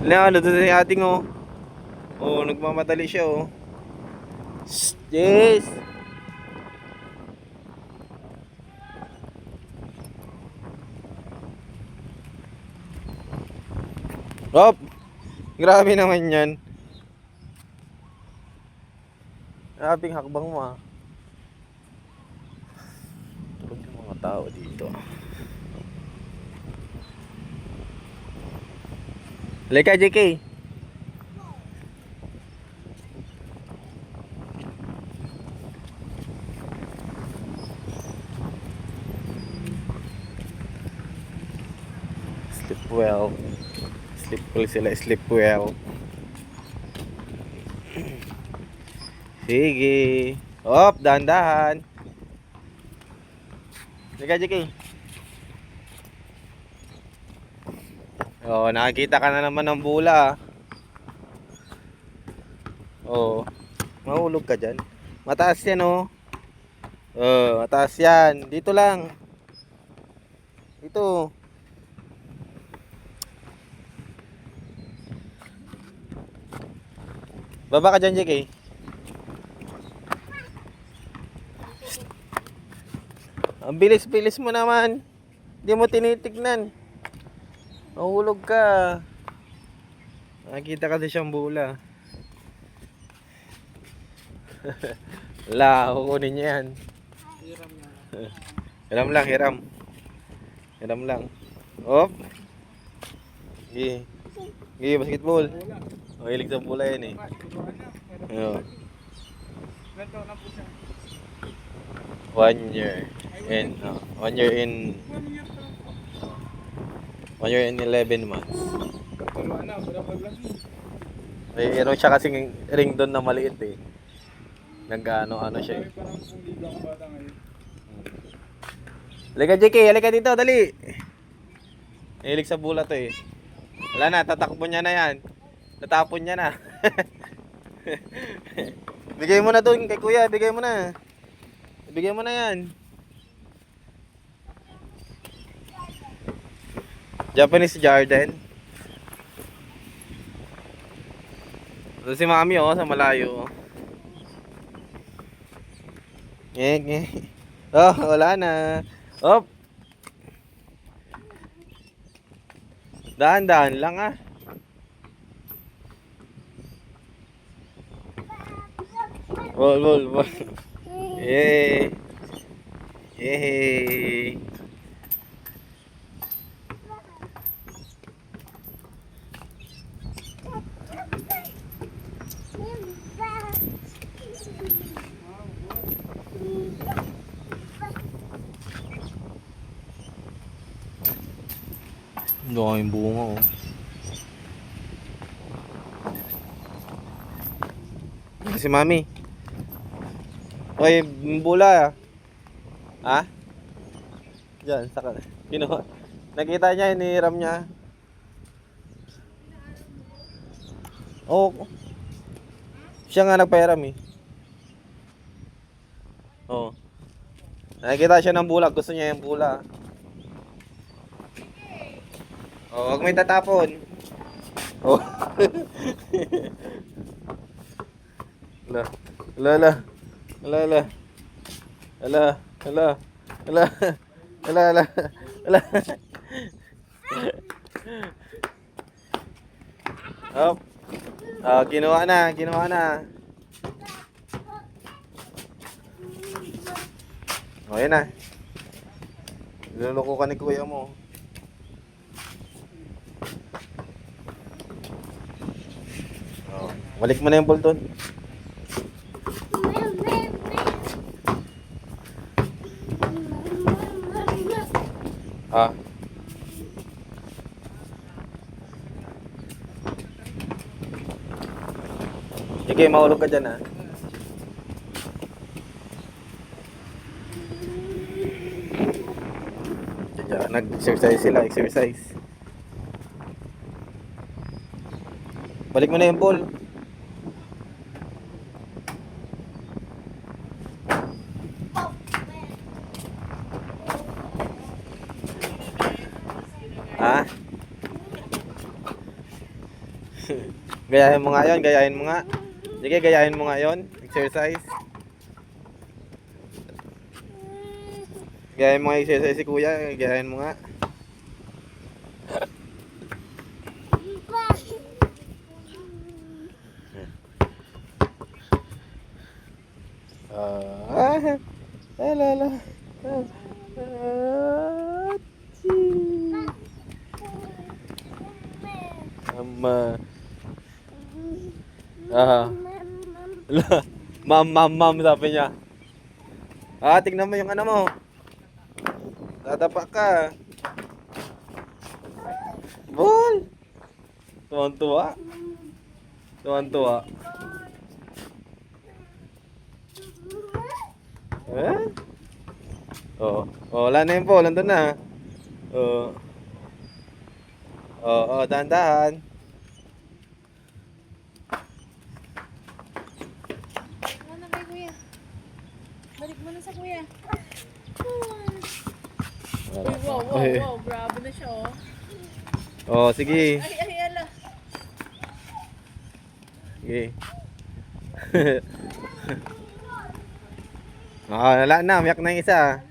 Ano doon sa ating oh. Oh, nagmamadali siya oh. Yes. Hop. Grabe naman 'yan. Grabing hakbang mo ah. Huwag yung mga tao dito. Halika, JK. Sleep well. Sleep well sila, sleep well. Sige. Hop, dahan-dahan. Halika, JK. Oh, nakakita ka na naman ng bula. Oh, mahulog ka dyan. Mataas yan oh. Oh, mataas yan. Dito lang. Dito. Baba ka dyan, JK. Ang bilis-bilis mo naman. Hindi mo tinitignan. Mahulog ka. Nakikita kasi siyang bula. Wala, kukunin niya yan. Hiram lang, hiram. Hiram lang. Op. Sige. Sige, basketball. Oh, hilig sa bula yan eh. Ayun. 1 year. And 1 year in 1 year and 11 months. May meron siya kasing ring doon na maliit eh. Nag-ano siya eh. Halika JK, halika dito, dali. Hilig sa bula to eh. Wala na, tatakbo niya na yan. Tatapon niya na. Bigay mo na doon kay kuya, bigay mo na. Bigay mo na yan. Japanese Garden. Ito si mami oh, sa malayo. Nge. Oh, wala na. Hop. Dahan-dahan lang ah. Bol. Yay. Yay. Ang daming bunga oh. Si mami. Oy, bula. Ha? Diyan, saka. Kinuha. Nakita niya, inihiram niya. Oh. Siya nga nagpahiram eh. Oh. Nakita siya ng bulak, gusto niya yung bula. Oh, wag may tatapon. Oh. Ala. Ala. Hop. Ah, ginawa na. Oh, yan na. Niloloko ka ni kuya mo. Oh, balik mo na yung Bolton. Ah. Sige, mahulog ka dyan ah. Nag-exercise sila, exercise. Balik mo na yung ball. Ha? Gayahin mo nga yun, gayahin mo nga. Sige, gayahin mo nga yun. Exercise. Gayahin mo nga exercise si kuya, gayahin mo nga. Lala. Mama. Mam, sabi niya. Tignan mo yung ano mo. Dadapa ka. Bol. Tuwan-tuwa. Tuwan-tuwa. Wala na yun po, nandun na. Dahan-dahan. Ano kay kuya? Balik mo na sa kuya. Wow, grabe na siya Sige. Ay, ala. Sige. Wala na, umiyak na yung isa.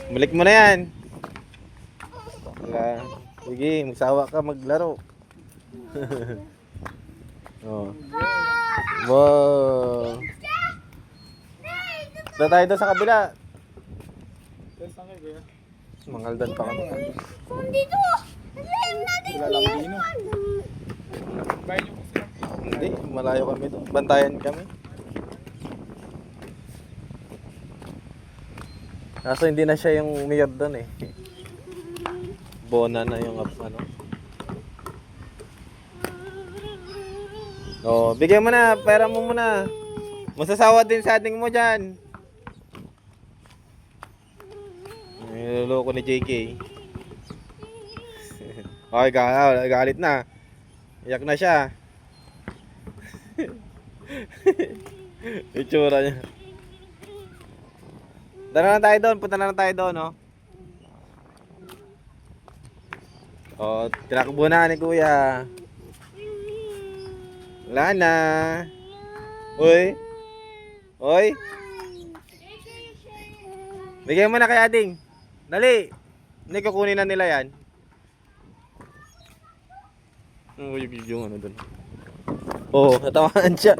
Balik mo na yan. Sige, magsawa ka maglaro. Wow. Punta tayo doon sa kabila. Mangaldan pa kami. Dito! Hindi, malayo kami doon. Bantayan kami. Kaso hindi na siya yung mayor doon eh. Bona na yung ano. Bigyan mo na, pera mo muna. Masasawa din sa ating mo dyan. Niloloko ni JK. Okay, galit na. Iyak na siya. Itsura niya. Punta na tayo doon, punta na tayo doon, tinakbo na ni kuya. Wala na. Uy. Bigyan mo na kay Ading. Dali. Hindi kukunin na nila yan. Yung ano doon. Natamaan siya.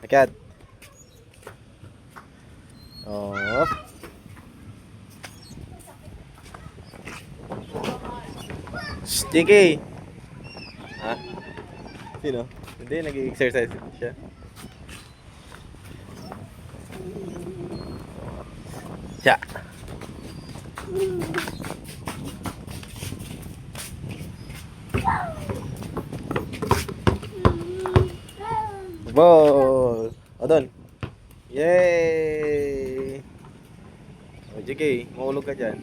Akyat. JK. Sino? Hindi, nag-exercise siya. Siya. Ball! Doon. Yay! JK, mahulog ka dyan.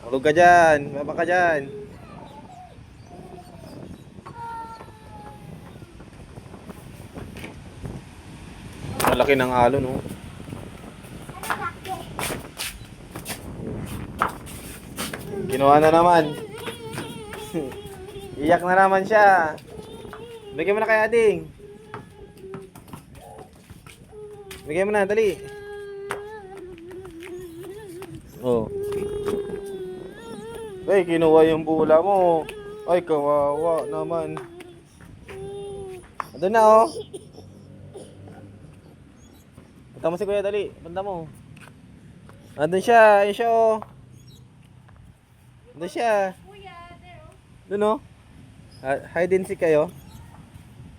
Mahulog ka dyan. Baba ka dyan. Malaki ng alon, Ginawa na naman. Iyak na naman siya. Bigyan mo na kay Ading. Bigyan mo na, dali. Ay, kinuha yung bula mo. Ay, kawawa naman. Andun na, Punta mo si kuya, dali. Punta mo. Andun siya, ayun siya, Andun siya. Doon, hide and seek kayo.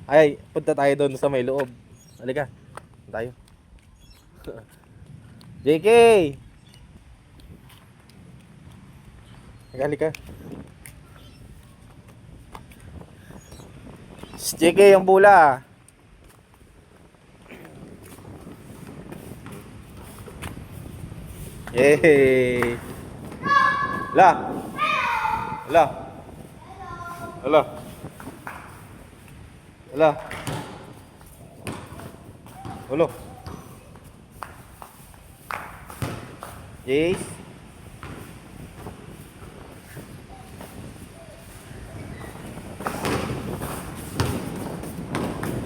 Ay, punta tayo doon sa may loob. Halika. Tayo. JK! Halika. JK yung bula. Yay! Ala! Wala. Ulo. Jace.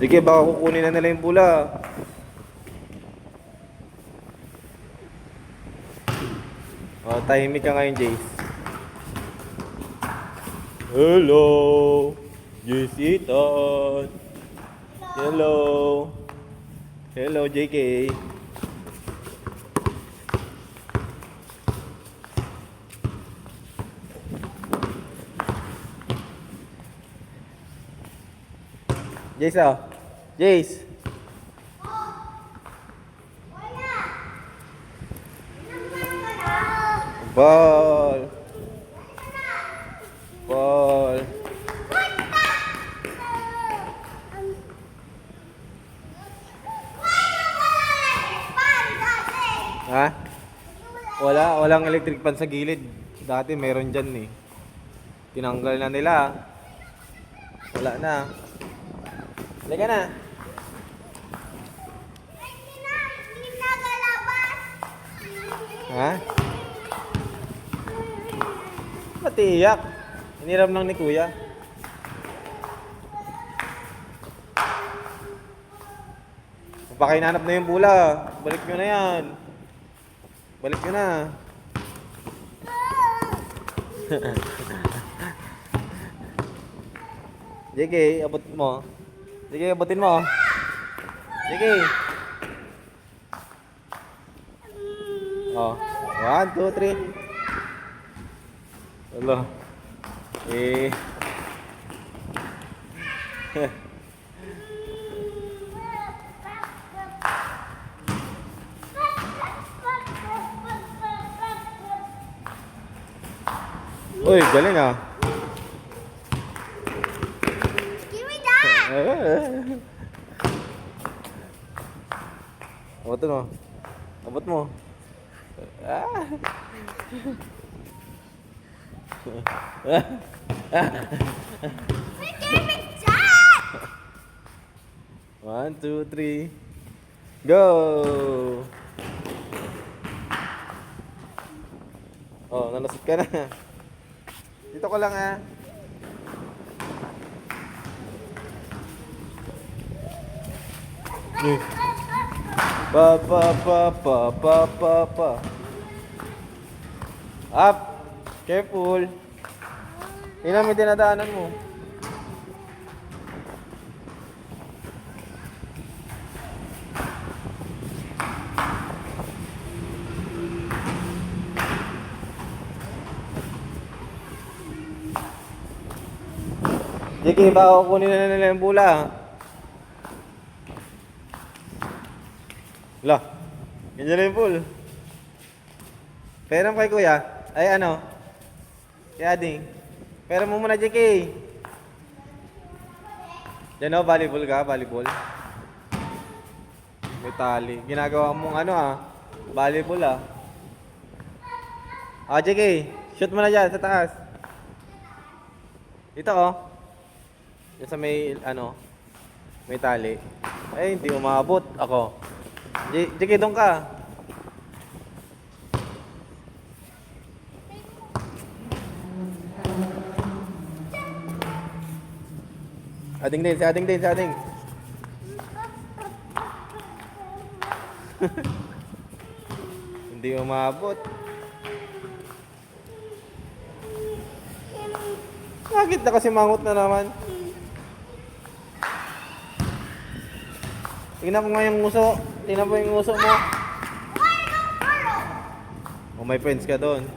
Sige, baka kukunin na nila yung pula. Oh, tahimik ka ngayon, Jace. Hello. Jace Ethan. Hello. Hello, JK. Jace, oh. Jace. Ball. Ball. Ha? Walang electric fan sa gilid. Dati meron dyan eh. Tinanggal na nila. Wala na. Halika na. Ha? Ba't iiyak? Hiniram lang ni kuya. Pakinanap na yung bula. Balik nyo na yan. Balik nyo na. JK, abot mo. JK, abutin mo. JK. Oh, 1, 2, 3. Hello. Eh. Uy, galing ah. Give me that! Abotin mo. Abot mo. Ah. Give me that! 1, 2, 3. Go! Oh, nalusot ka na. Dito ko lang ah. Pa pa pa pa pa pa pa. Up. Careful. Ina may dinadaanan mo. Jiki, baka kukunin na nila yung bula. Lah, ganyan na yung pool. Pera mo kay kuya. Ay ano? Kay Ading. Pera mo muna, JK. Yan o, volleyball ka, volleyball. May tali. Ginagawa mong ano ah. Volleyball ah. Ah, JK. Shoot mo na dyan, sa taas. Dito oh. Yan sa may, ano, may tali. Ay, hindi umabot. Ako. JK, doon ka. Ading din, si Ading din, si Ading. Hindi umabot. Bakit na kasi mangot na naman? Tingnan ko nga yung nguso. Tingnan mo yung nguso mo. Oh, may friends ka doon.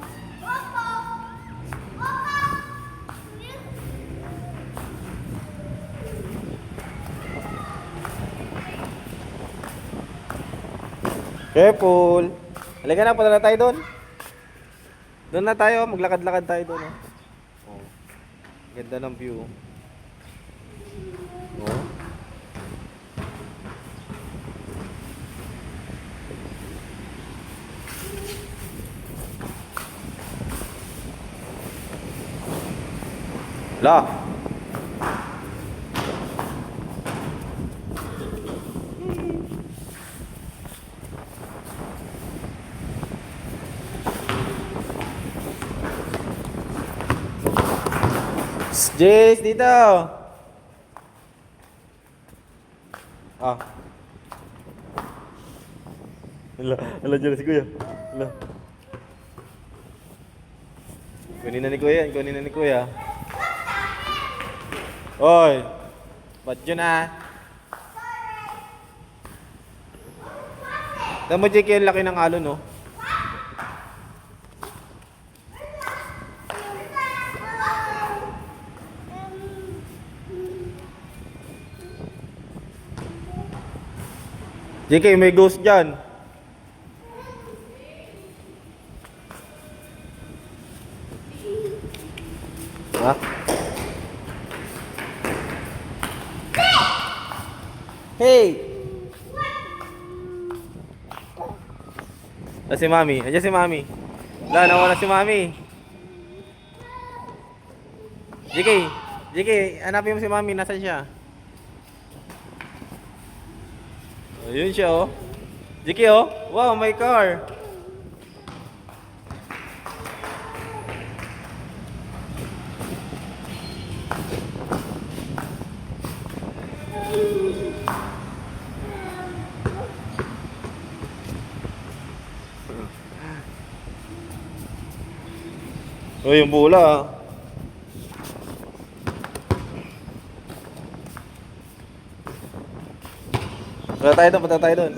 Careful. Halika na, punta na tayo doon. Doon na tayo, maglakad-lakad tayo doon. Oh. Ganda ng view. Oh. La. Jace, dito! Ah. Hala, dyan na si Kuya. Hala. Kunin na ni Kuya, kunin na ni Kuya. Oy! Ba't yun ah? Tama mo, Jake, yung laki ng alon, no? JK, may ghost dyan. Ha? Hey! Ah, si Mami. Andiyan si Mami. Wala, nawala si Mami. JK, hanapin mo si Mami. Nasaan siya? Ayun siya, oh. JK, oh. Wow, my car. Oh, yung bola, ah. Punta tayo doon.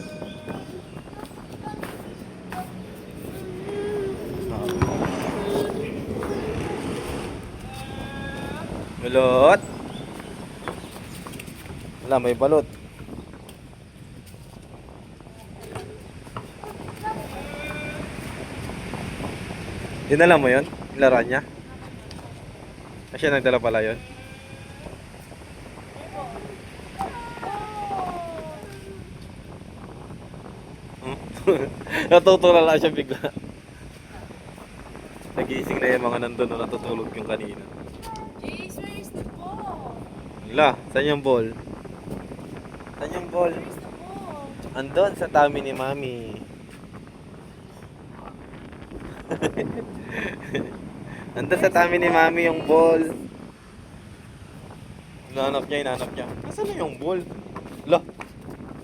Balot. Wala, may balot. Dinala mo yun? Laruan niya? Siya nagdala pala yun? Natutulala siya bigla. Nagising na yung mga nandun na natutulog yung kanina. Jace, where is the ball? Wala, saan yung ball? Saan yung ball? Where is the ball? Andun sa tummy ni Mami. Andun sa tummy ni Mami yung ball. Hinahanap niya. Nasaan na yung ball? Lah!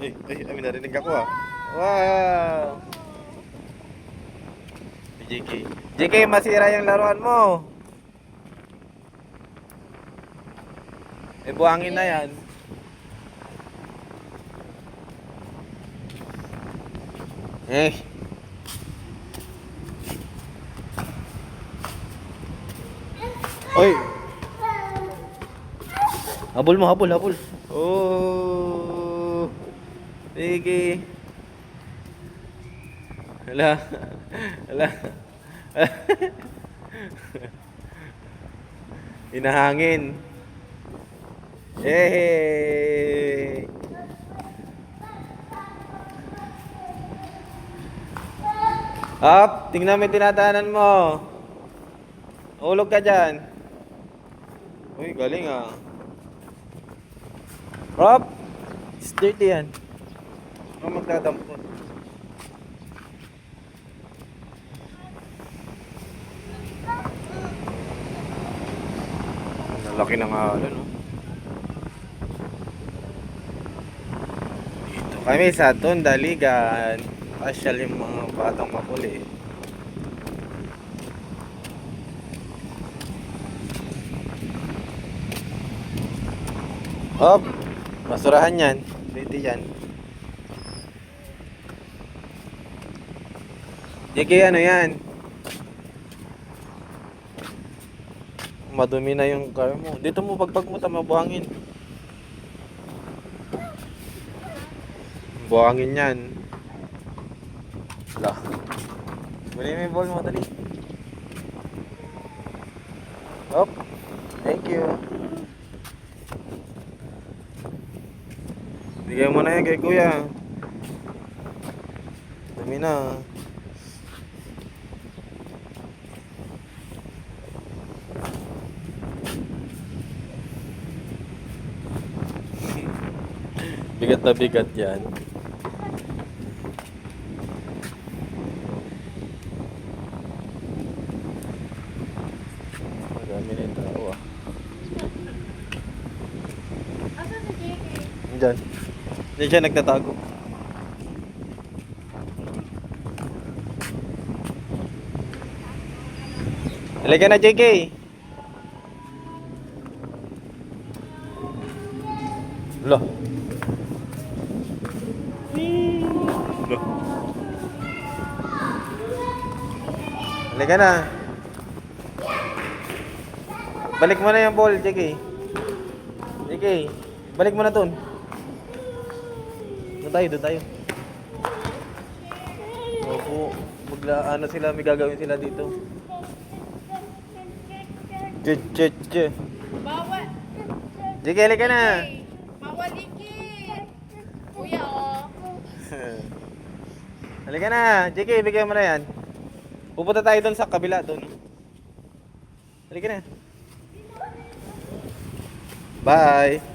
Ay, may narinig ako ah. Wow! JK, masira yung laruan mo. Buhangin na yan. Oy! Habol mo, habol. Oh! Sige. Hala. Hinahangin. Hey! Up, tingnan mo yung tinadaanan mo. Ulog ka dyan. Uy, galing ah. Rob, it's dirty yan. Ano magdadampot? Laki ng alon, no? Dito kami sa Tondaligan. Pasyal yung mga batang mapuli. Hop! Basurahan yan. Dito yan. Sige, ano yan? Madumi na yung car mo. Dito mo pagpag mo tama buhangin. Buhangin yan. Wala. Buli mo yung ball mo, dali. Hop. Thank you. Bigay mo na yan kay kuya. Dami na. Bigat na bigat yan. Madami na yung tao ah. Diyan. Diyan siya nagtatago. Halika na, JK. Lo. Lo. Halika na. Balik mo na yung ball, JK. JK, balik mo na dun. Doon tayo. Opo, ano sila, may gagawin sila dito. Che. Bawal. JK, halika na. Bawal ikit. Kuya, oh. Halika na, JK, bigyan mo na yan. Pupunta tayo doon sa kabila, doon. Halika na. Bye.